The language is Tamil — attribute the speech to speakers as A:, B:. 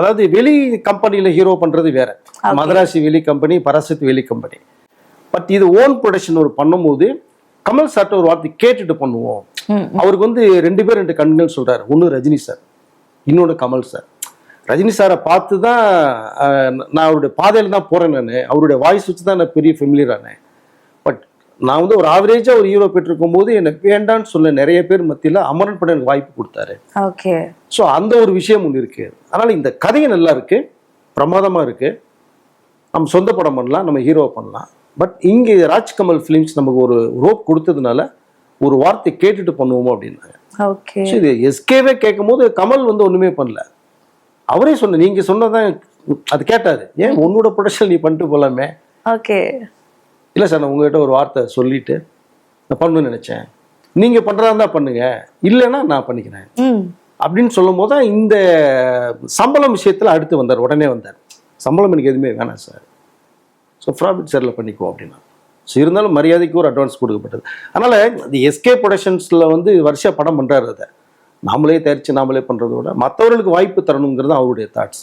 A: அதாவது வெளி கம்பெனியில் ஹீரோ பண்ணுறது வேற, மதராசி வெளி கம்பெனி, பராசக்தி வெளி கம்பெனி. பட் இது ஓன் ப்ரொடக்ஷன் ஒரு பண்ணும்போது கமல் சார்ட்ட ஒரு வார்த்தை கேட்டுட்டு பண்ணுவோம். அவருக்கு வந்து 2 பேர் 2 கண்கள் சொல்றாரு. ஒன்று ரஜினி சார், இன்னொன்று கமல் சார். ரஜினி சாரை பார்த்து தான் நான் அவருடைய பாதையில் தான் போறேன். நான் அவருடைய வாய்ஸ் வச்சு தான் நான் பெரிய ஃபெமிலியர் ஆனேன். பட் நான் வந்து ஒரு ஆவரேஜா ஒரு ஹீரோ பெற்றிருக்கும் போது எனக்கு வேண்டான்னு சொல்ல நிறைய பேர் மத்தியில் அமரன் படம் எனக்கு வாய்ப்பு கொடுத்தாரு.
B: ஓகே.
A: ஸோ அந்த ஒரு விஷயம் ஒன்று இருக்கு. அதனால இந்த கதையை நல்லா இருக்கு, பிரமாதமா இருக்கு. நம்ம சொந்த படம் பண்ணலாம், நம்ம ஹீரோ பண்ணலாம். பட் இங்கே ராஜ்கமல் ஃபிலிம்ஸ் நமக்கு ஒரு ரோப் கொடுத்ததுனால ஒரு வார்த்தை கேட்டுட்டு பண்ணுவோமோ அப்படின்னாங்க.
B: ஓகே.
A: இது எஸ்கேவே கேட்கும் போது கமல் வந்து ஒண்ணுமே பண்ணல. அவரே சொன்ன, நீங்க சொன்னதான் அது கேட்டாரு. ஏன் உன்னோட ப்ரொடக்ஷன் நீ பண்ணிட்டு போலாமே.
B: ஓகே.
A: இல்லை சார், நான் உங்ககிட்ட ஒரு வார்த்தை சொல்லிட்டு நான் பண்ணணும்னு நினைச்சேன், நீங்க பண்றதா இருந்தா பண்ணுங்க, இல்லைன்னா நான் பண்ணிக்கிறேன் அப்படின்னு சொல்லும் போது தான் இந்த சம்பளம் விஷயத்துல அடுத்து வந்தார். உடனே வந்தார், சம்பளம் எனக்கு எதுவுமே வேணாம் சார், ஸோ ப்ராஃபிட் ஷேரில் பண்ணிக்குவோம் அப்படின்னா. ஸோ இருந்தாலும் மரியாதைக்கு ஒரு அட்வான்ஸ் கொடுக்கப்பட்டது. அதனால இந்த எஸ்கே ப்ரொடக்ஷன்ஸ்ல வந்து வருஷ படம் பண்றாரு. அதை நாமளே தயாரிச்சு நாமளே பண்றதை விட மற்றவர்களுக்கு வாய்ப்பு தரணுங்கிறது அவருடைய தாட்ஸ்.